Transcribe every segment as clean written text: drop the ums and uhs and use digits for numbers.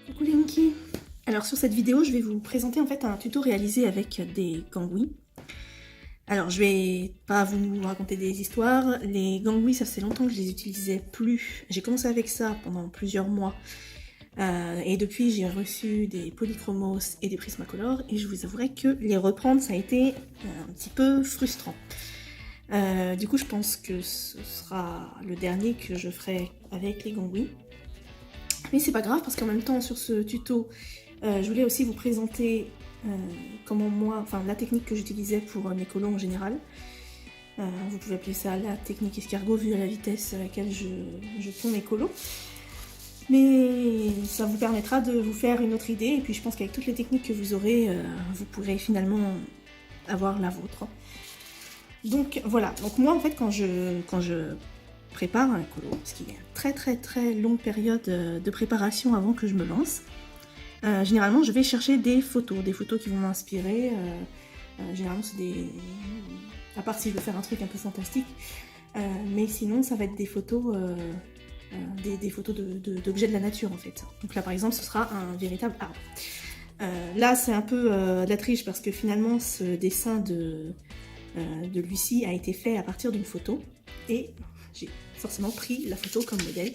Coucou les Inky. Alors sur cette vidéo, je vais vous présenter en fait un tuto réalisé avec des gangouis. Alors je vais pas vous raconter des histoires, les gangouis ça fait longtemps que je les utilisais plus. J'ai commencé avec ça pendant plusieurs mois et depuis j'ai reçu des polychromos et des prismacolor et je vous avouerai que les reprendre ça a été un petit peu frustrant. Du coup je pense que ce sera le dernier que je ferai avec les gangouis. Mais c'est pas grave parce qu'en même temps sur ce tuto je voulais aussi vous présenter comment moi, enfin la technique que j'utilisais pour mes colos en général. Vous pouvez appeler ça la technique escargot vu à la vitesse à laquelle je tourne mes colos. Mais ça vous permettra de vous faire une autre idée et puis je pense qu'avec toutes les techniques que vous aurez, vous pourrez finalement avoir la vôtre. Donc voilà, donc moi en fait quand je prépare un colo, parce qu'il y a une très longue période de préparation avant que je me lance, généralement je vais chercher des photos qui vont m'inspirer. Généralement c'est des... à part si je veux faire un truc un peu fantastique, mais sinon ça va être des photos, des photos d'objets de la nature en fait. Donc là par exemple ce sera un véritable arbre. Là c'est un peu de la triche parce que finalement ce dessin de Lucie a été fait à partir d'une photo et j'ai forcément pris la photo comme modèle.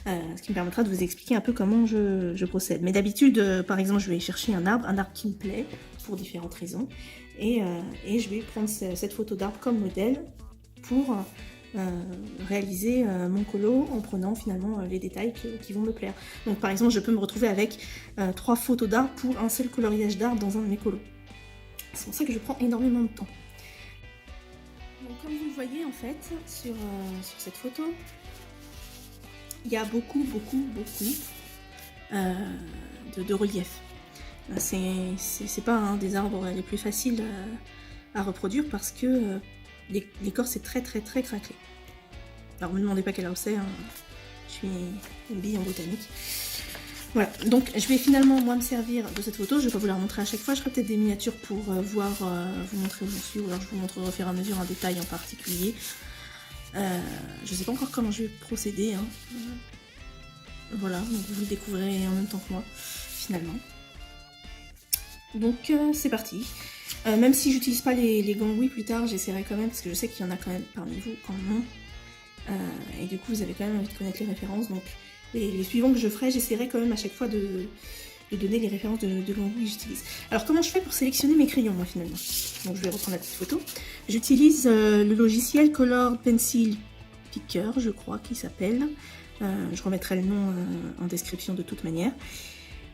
Ce qui me permettra de vous expliquer un peu comment je procède. Mais d'habitude, par exemple, je vais chercher un arbre qui me plaît, pour différentes raisons, et je vais prendre cette photo d'arbre comme modèle pour réaliser mon colo en prenant finalement les détails qui vont me plaire. Donc par exemple, je peux me retrouver avec 3 photos d'arbres pour un seul coloriage d'arbre dans un de mes colos. C'est pour ça que je prends énormément de temps. Donc comme vous le voyez en fait, sur cette photo, il y a beaucoup de relief. C'est pas un des arbres les plus faciles à reproduire parce que l'écorce est très craquelée. Alors me demandez pas quelle arbre c'est, hein. Je suis une bille en botanique. Voilà, donc je vais finalement moi me servir de cette photo, je vais pas vous la montrer à chaque fois, je ferai peut-être des miniatures pour vous montrer où j'en suis, ou alors je vous montrerai au fur et à mesure un détail en particulier. Je sais pas encore comment je vais procéder, hein. Voilà, donc vous le découvrirez en même temps que moi, finalement. Donc c'est parti. Même si j'utilise pas les gangouis plus tard, j'essaierai quand même, parce que je sais qu'il y en a quand même parmi vous quand même. Et du coup vous avez quand même envie de connaître les références, donc les suivants que je ferai, j'essaierai quand même à chaque fois de donner les références de gangouis que j'utilise. Alors comment je fais pour sélectionner mes crayons moi finalement? Donc je vais reprendre la petite photo. J'utilise le logiciel Color Pencil Picker, je crois qu'il s'appelle. Je remettrai le nom en description de toute manière.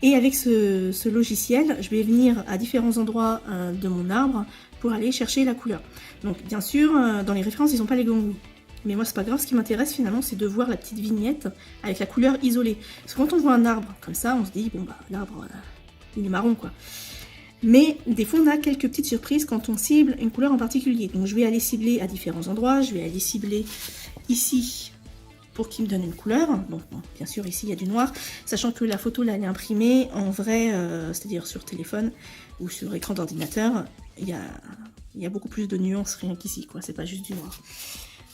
Et avec ce logiciel, je vais venir à différents endroits de mon arbre pour aller chercher la couleur. Donc bien sûr, dans les références, ils n'ont pas les gangouis. Mais moi, c'est pas grave, ce qui m'intéresse finalement, c'est de voir la petite vignette avec la couleur isolée. Parce que quand on voit un arbre comme ça, on se dit, bon bah, l'arbre, il est marron quoi. Mais des fois, on a quelques petites surprises quand on cible une couleur en particulier. Donc je vais aller cibler à différents endroits, je vais aller cibler ici pour qu'il me donne une couleur. Donc bon, bien sûr, ici, il y a du noir, sachant que la photo, là, elle est imprimée en vrai, c'est-à-dire sur téléphone ou sur écran d'ordinateur, il y a beaucoup plus de nuances rien qu'ici, quoi, c'est pas juste du noir.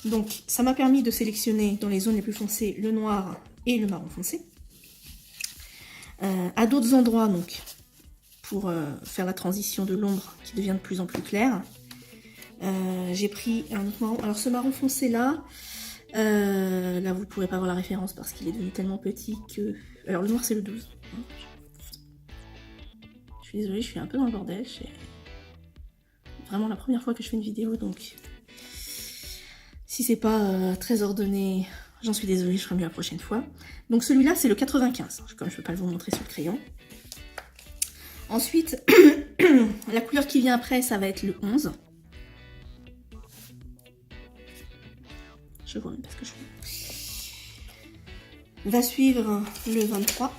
Donc ça m'a permis de sélectionner dans les zones les plus foncées le noir et le marron foncé. À d'autres endroits, donc, pour faire la transition de l'ombre qui devient de plus en plus claire, j'ai pris un autre marron. Alors ce marron foncé là, là vous ne pourrez pas voir la référence parce qu'il est devenu tellement petit que... Alors le noir c'est le 12. Je suis désolée, je suis un peu dans le bordel. C'est vraiment la première fois que je fais une vidéo, donc... Si c'est pas très ordonné, j'en suis désolée, je ferai mieux la prochaine fois. Donc celui-là, c'est le 95, comme je peux pas vous le montrer sur le crayon. Ensuite, la couleur qui vient après, ça va être le 11. Je vois même pas ce que je fais. Va suivre le 23.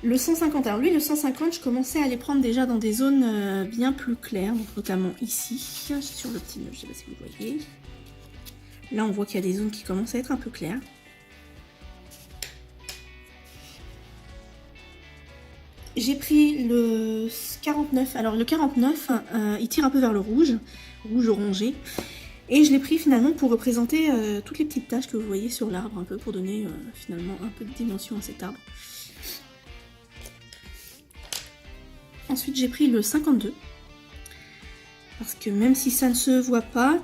Le 150, alors lui le 150, je commençais à les prendre déjà dans des zones bien plus claires, donc notamment ici, sur le petit nœud, je sais pas si vous voyez. Là on voit qu'il y a des zones qui commencent à être un peu claires. J'ai pris le 49, alors le 49, il tire un peu vers le rouge orangé. Et je l'ai pris finalement pour représenter toutes les petites taches que vous voyez sur l'arbre, un peu pour donner finalement un peu de dimension à cet arbre. Ensuite j'ai pris le 52, parce que même si ça ne se voit pas,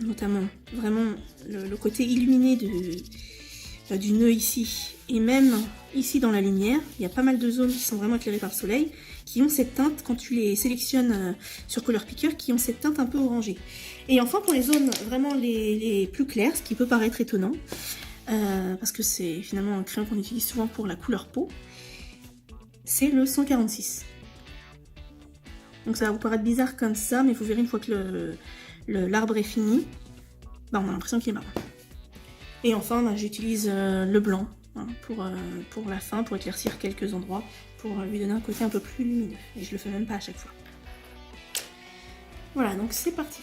notamment vraiment le côté illuminé du nœud ici, et même ici dans la lumière, il y a pas mal de zones qui sont vraiment éclairées par le soleil, qui ont cette teinte, quand tu les sélectionnes sur Color Picker, qui ont cette teinte un peu orangée. Et enfin pour les zones vraiment les plus claires, ce qui peut paraître étonnant, parce que c'est finalement un crayon qu'on utilise souvent pour la couleur peau, c'est le 146. Donc ça va vous paraître bizarre comme ça, mais vous verrez une fois que l'arbre est fini, on a l'impression qu'il est marron. Et enfin, j'utilise le blanc pour la fin, pour éclaircir quelques endroits, pour lui donner un côté un peu plus lumineux. Et je le fais même pas à chaque fois. Voilà, donc c'est parti.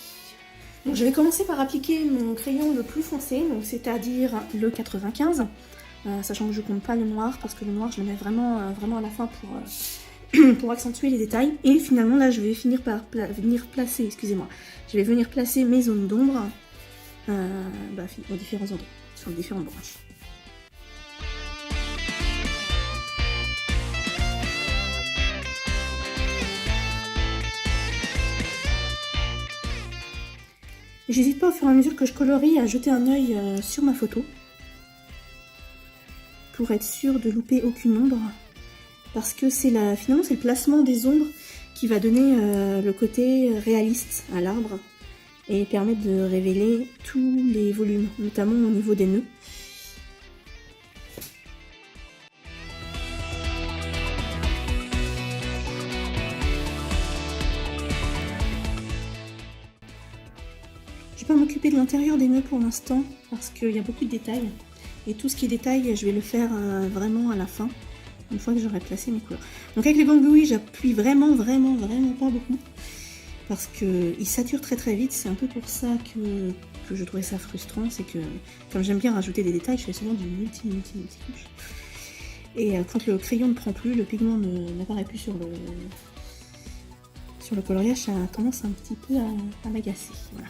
Donc je vais commencer par appliquer mon crayon le plus foncé, donc c'est-à-dire le 95, sachant que je compte pas le noir, parce que le noir je le mets vraiment à la fin pour accentuer les détails. Et finalement là je vais finir par venir placer mes zones d'ombre aux différents endroits, sur les différentes branches. J'hésite pas au fur et à mesure que je colorie à jeter un œil sur ma photo pour être sûr de louper aucune ombre, parce que finalement c'est le placement des ombres qui va donner le côté réaliste à l'arbre et permettre de révéler tous les volumes, notamment au niveau des nœuds. Je vais pas m'occuper de l'intérieur des nœuds pour l'instant parce qu'il y a beaucoup de détails. Et tout ce qui est détail, je vais le faire vraiment à la fin, une fois que j'aurai placé mes couleurs. Donc avec les gangouis, j'appuie vraiment pas beaucoup, parce qu'ils saturent très vite. C'est un peu pour ça que je trouvais ça frustrant, c'est que comme j'aime bien rajouter des détails, je fais souvent du multi-couche. Et quand le crayon ne prend plus, le pigment n'apparaît plus sur le coloriage, ça a tendance un petit peu à m'agacer. Voilà.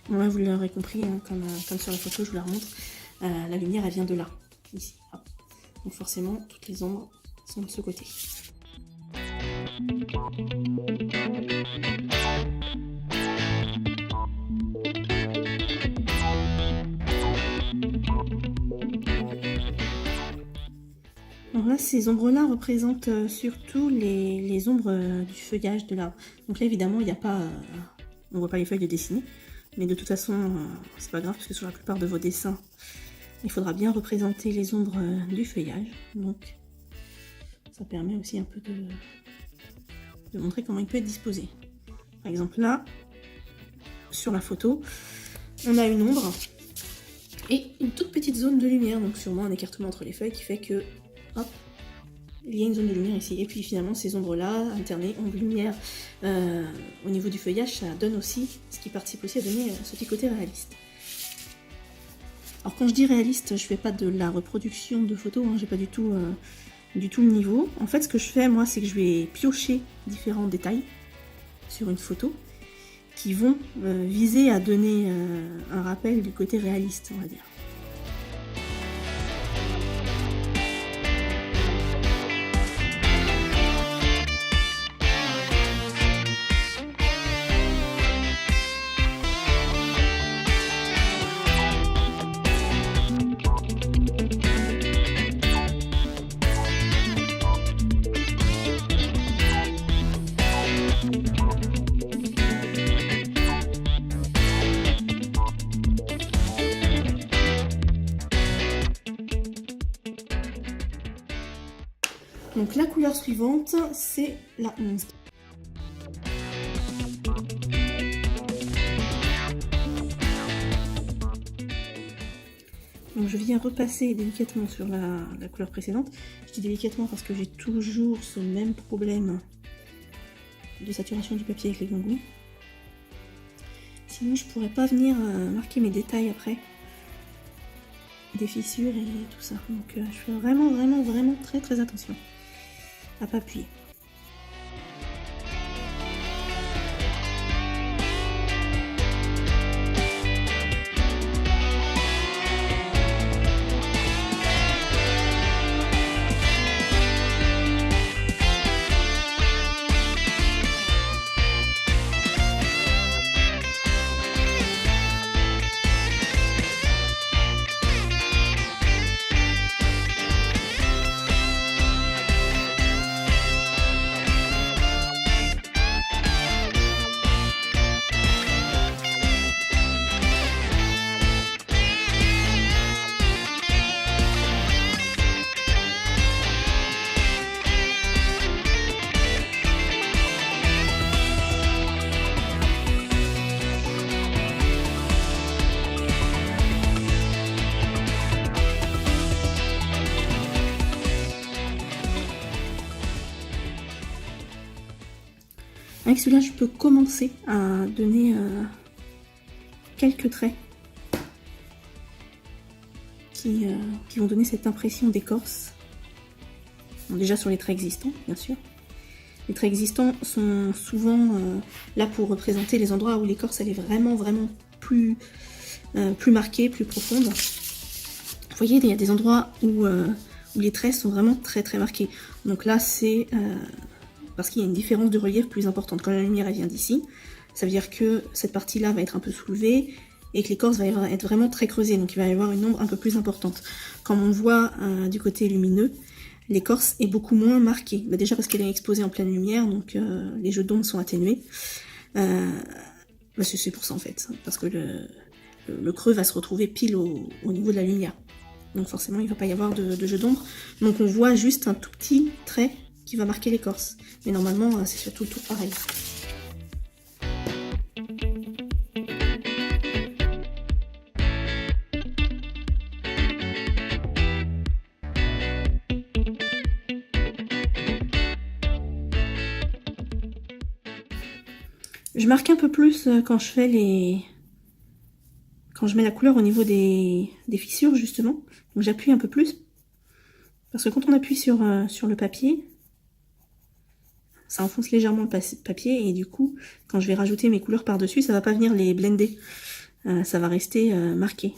Bon, là, vous l'aurez compris, hein, comme sur la photo, je vous la remontre, la lumière elle vient de là, ici. Hop. Donc forcément, toutes les ombres sont de ce côté. Alors là, ces ombres-là représentent surtout les ombres du feuillage de l'arbre. Donc là, évidemment, il n'y a pas, on voit pas les feuilles de dessiner. Mais de toute façon, c'est pas grave, parce que sur la plupart de vos dessins, il faudra bien représenter les ombres du feuillage. Donc, ça permet aussi un peu de montrer comment il peut être disposé. Par exemple, là, sur la photo, on a une ombre et une toute petite zone de lumière. Donc, sûrement un écartement entre les feuilles qui fait que, hop, il y a une zone de lumière ici. Et puis finalement, ces ombres-là, alternées, ombre-lumière, au niveau du feuillage, ça donne aussi, ce qui participe aussi à donner ce petit côté réaliste. Alors quand je dis réaliste, je fais pas de la reproduction de photos, hein, j'ai pas du tout le niveau. En fait, ce que je fais, moi, c'est que je vais piocher différents détails sur une photo qui vont viser à donner un rappel du côté réaliste, on va dire. Donc la couleur suivante, c'est la 11. Donc je viens repasser délicatement sur la couleur précédente. Je dis délicatement parce que j'ai toujours ce même problème de saturation du papier avec les gangouis. Sinon je pourrais pas venir marquer mes détails après. Des fissures et tout ça. Donc je fais vraiment très attention à pas appuyer. Avec celui-là, je peux commencer à donner quelques traits qui vont donner cette impression d'écorce. Bon, déjà sur les traits existants, bien sûr. Les traits existants sont souvent là pour représenter les endroits où l'écorce elle est vraiment plus marquée, plus profonde. Vous voyez, il y a des endroits où les traits sont vraiment très marqués. Donc là, c'est parce qu'il y a une différence de relief plus importante. Quand la lumière elle vient d'ici, ça veut dire que cette partie-là va être un peu soulevée et que l'écorce va être vraiment très creusée. Donc il va y avoir une ombre un peu plus importante. Quand on voit du côté lumineux, l'écorce est beaucoup moins marquée. Bah déjà parce qu'elle est exposée en pleine lumière, donc les jeux d'ombre sont atténués. Bah c'est pour ça en fait, parce que le creux va se retrouver pile au niveau de la lumière. Donc forcément il ne va pas y avoir de jeu d'ombre. Donc on voit juste un tout petit trait qui va marquer l'écorce. Mais normalement c'est surtout tout pareil. Je marque un peu plus quand je fais quand je mets la couleur au niveau des fissures justement. Donc j'appuie un peu plus. Parce que quand on appuie sur le papier, ça enfonce légèrement le papier et du coup, quand je vais rajouter mes couleurs par-dessus, ça va pas venir les blender. Ça va rester marqué.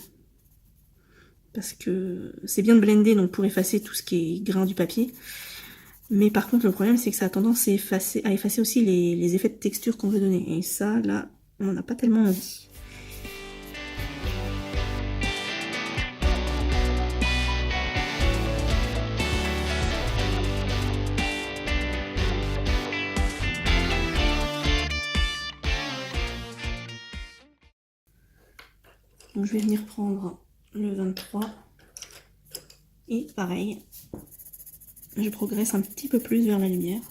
Parce que c'est bien de blender donc pour effacer tout ce qui est grain du papier. Mais par contre, le problème, c'est que ça a tendance à effacer aussi les effets de texture qu'on veut donner. Et ça, là, on n'en a pas tellement envie. Donc je vais venir prendre le 23. Et pareil, je progresse un petit peu plus vers la lumière.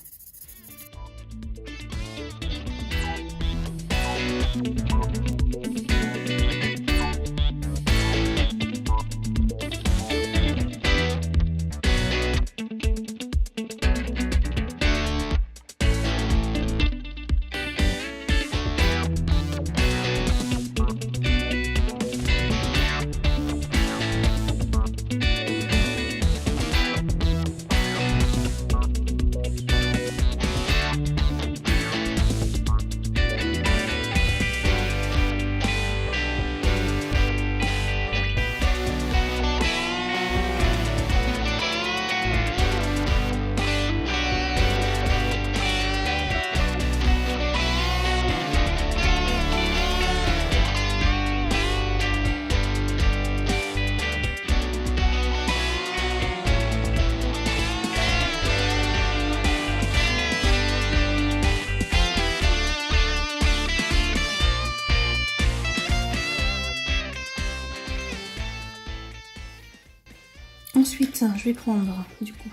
Ensuite, je vais prendre du coup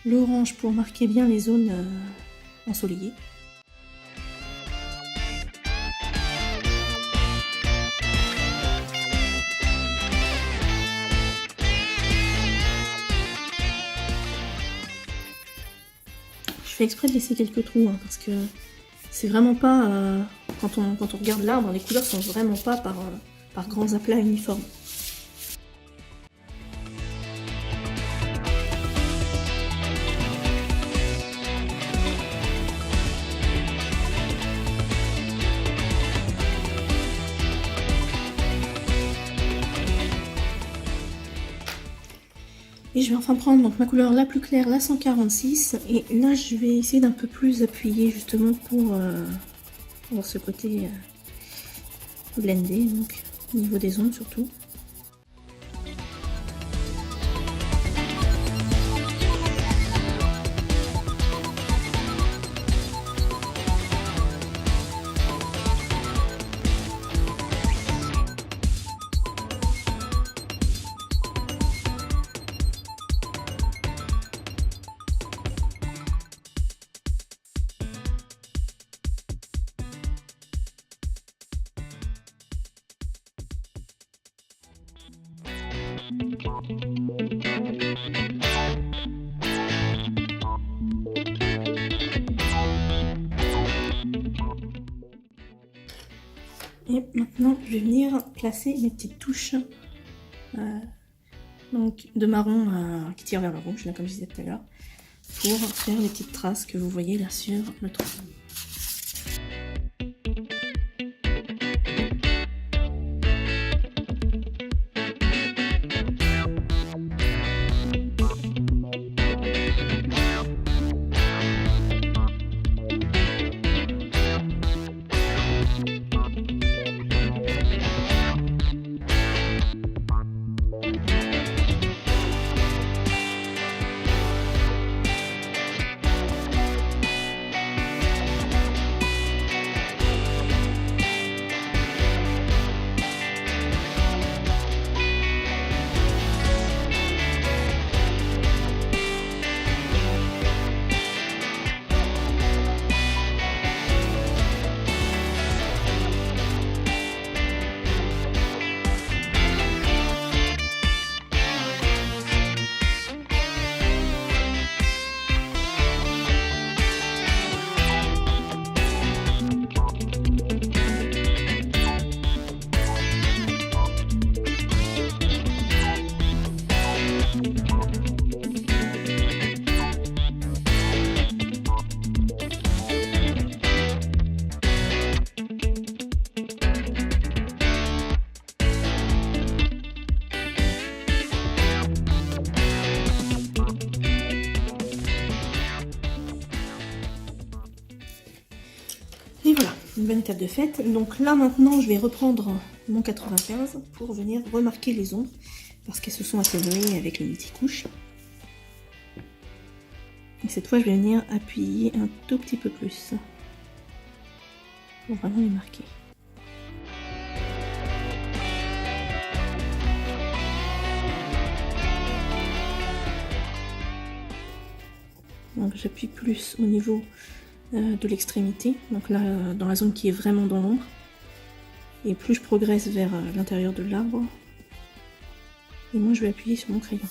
l'orange pour marquer bien les zones ensoleillées. Je fais exprès de laisser quelques trous hein, parce que c'est vraiment pas quand on regarde l'arbre, les couleurs sont vraiment pas par grands aplats uniformes. Et je vais enfin prendre donc ma couleur la plus claire, la 146, et là je vais essayer d'un peu plus appuyer justement pour avoir ce côté blendé, donc au niveau des ombres surtout. Et maintenant, je vais venir placer mes petites touches donc de marron qui tire vers le rouge, là, comme je disais tout à l'heure, pour faire les petites traces que vous voyez là sur le tronc. Et voilà, une bonne étape de fait. Donc là maintenant je vais reprendre mon 95 pour venir remarquer les ombres parce qu'elles se sont atténuées avec le multicouche. Et cette fois je vais venir appuyer un tout petit peu plus pour vraiment les marquer. Donc j'appuie plus au niveau de l'extrémité, donc là dans la zone qui est vraiment dans l'ombre, et plus je progresse vers l'intérieur de l'arbre, et moi je vais appuyer sur mon crayon.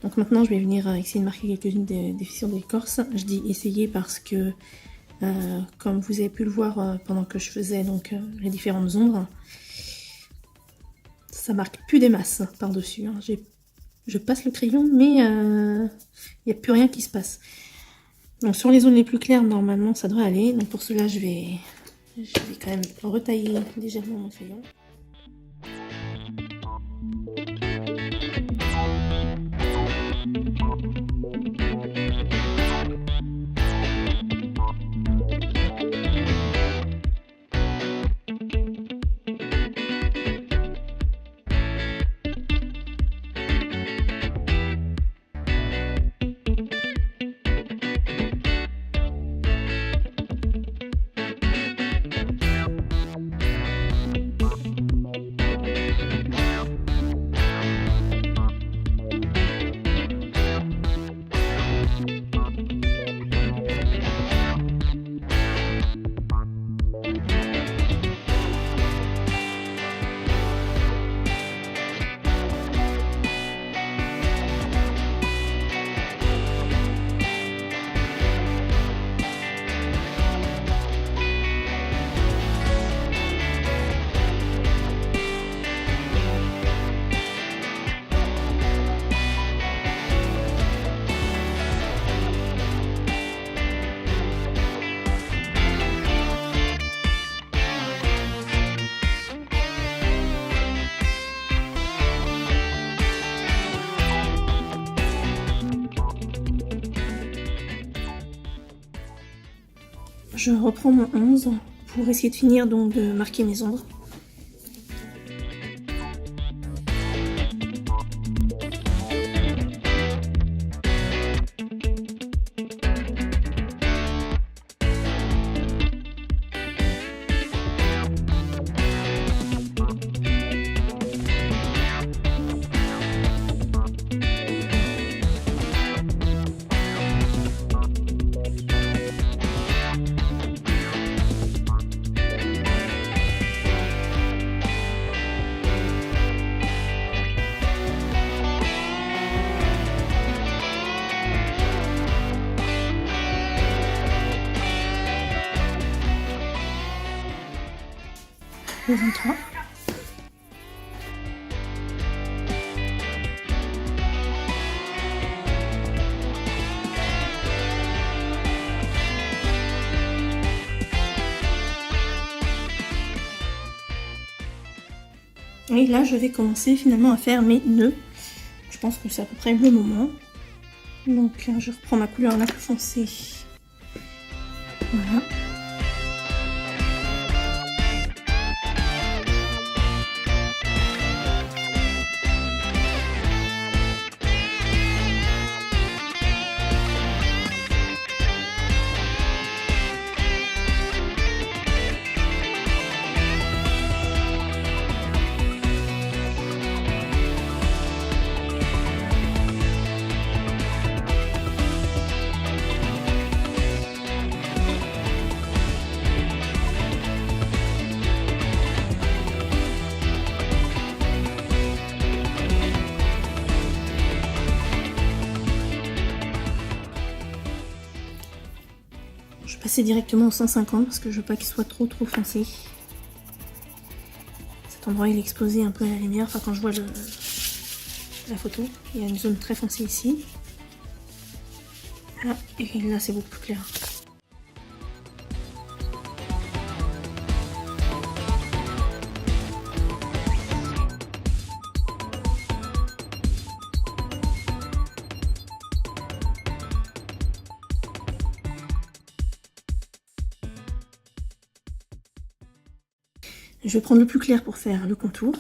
Donc maintenant je vais venir essayer de marquer quelques-unes des fissures d'écorce. Je dis essayer parce que comme vous avez pu le voir pendant que je faisais donc les différentes ombres, ça marque plus des masses par dessus. Hein. Je passe le crayon mais il n'y a plus rien qui se passe. Donc sur les zones les plus claires normalement ça devrait aller. Donc pour cela je vais quand même retailler légèrement mon crayon. Je reprends mon 11 pour essayer de finir donc de marquer mes ombres. Le 23. Et là, je vais commencer finalement à faire mes nœuds. Je pense que c'est à peu près le moment. Donc, je reprends ma couleur la plus foncée. Voilà. Je vais passer directement au 150 parce que je veux pas qu'il soit trop foncé. Cet endroit il est exposé un peu à la lumière, enfin quand je vois la photo, il y a une zone très foncée ici. Là, et là c'est beaucoup plus clair. Je vais prendre le plus clair pour faire le contour.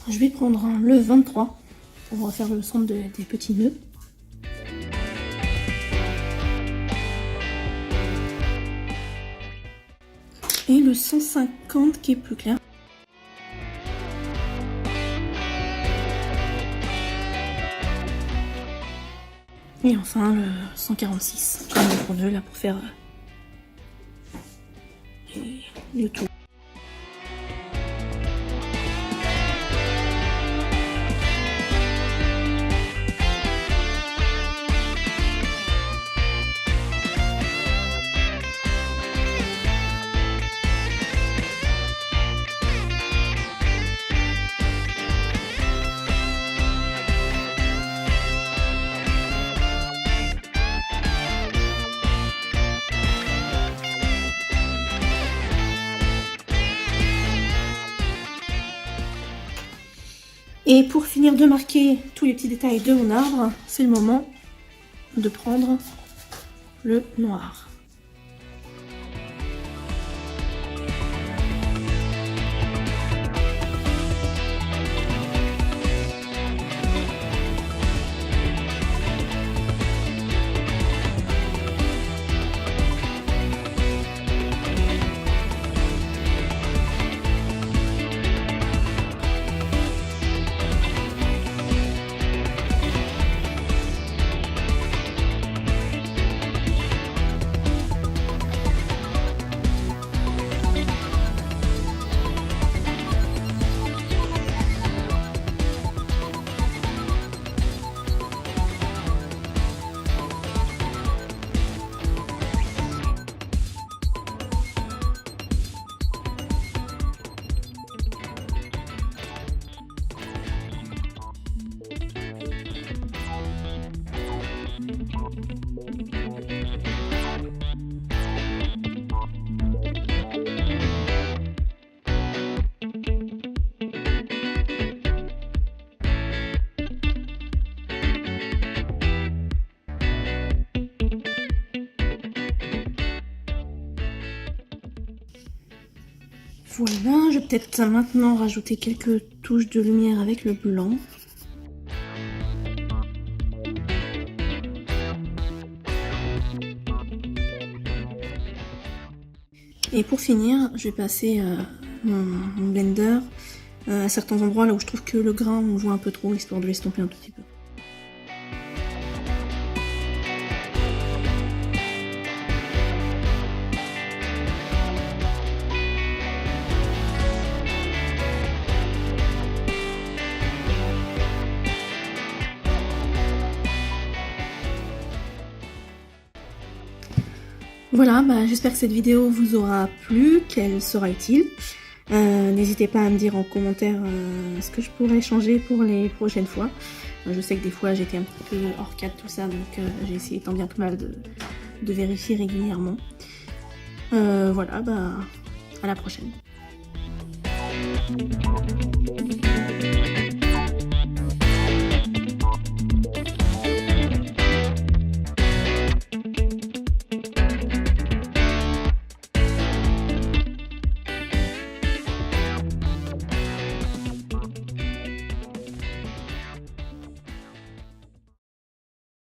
Je vais prendre le 23 pour refaire le centre des petits nœuds. Et le 150 qui est plus clair. Et enfin le 146, comme le gros nœud là pour faire le tout. Et pour finir de marquer tous les petits détails de mon arbre, c'est le moment de prendre le noir. Voilà, je vais peut-être maintenant rajouter quelques touches de lumière avec le blanc. Et pour finir, je vais passer mon blender à certains endroits là où je trouve que le grain on voit un peu trop, histoire de l'estomper un tout petit peu. Voilà, j'espère que cette vidéo vous aura plu, qu'elle sera utile. N'hésitez pas à me dire en commentaire ce que je pourrais changer pour les prochaines fois. Je sais que des fois j'étais un petit peu hors cadre tout ça, donc j'ai essayé tant bien que mal de vérifier régulièrement. Voilà, à la prochaine.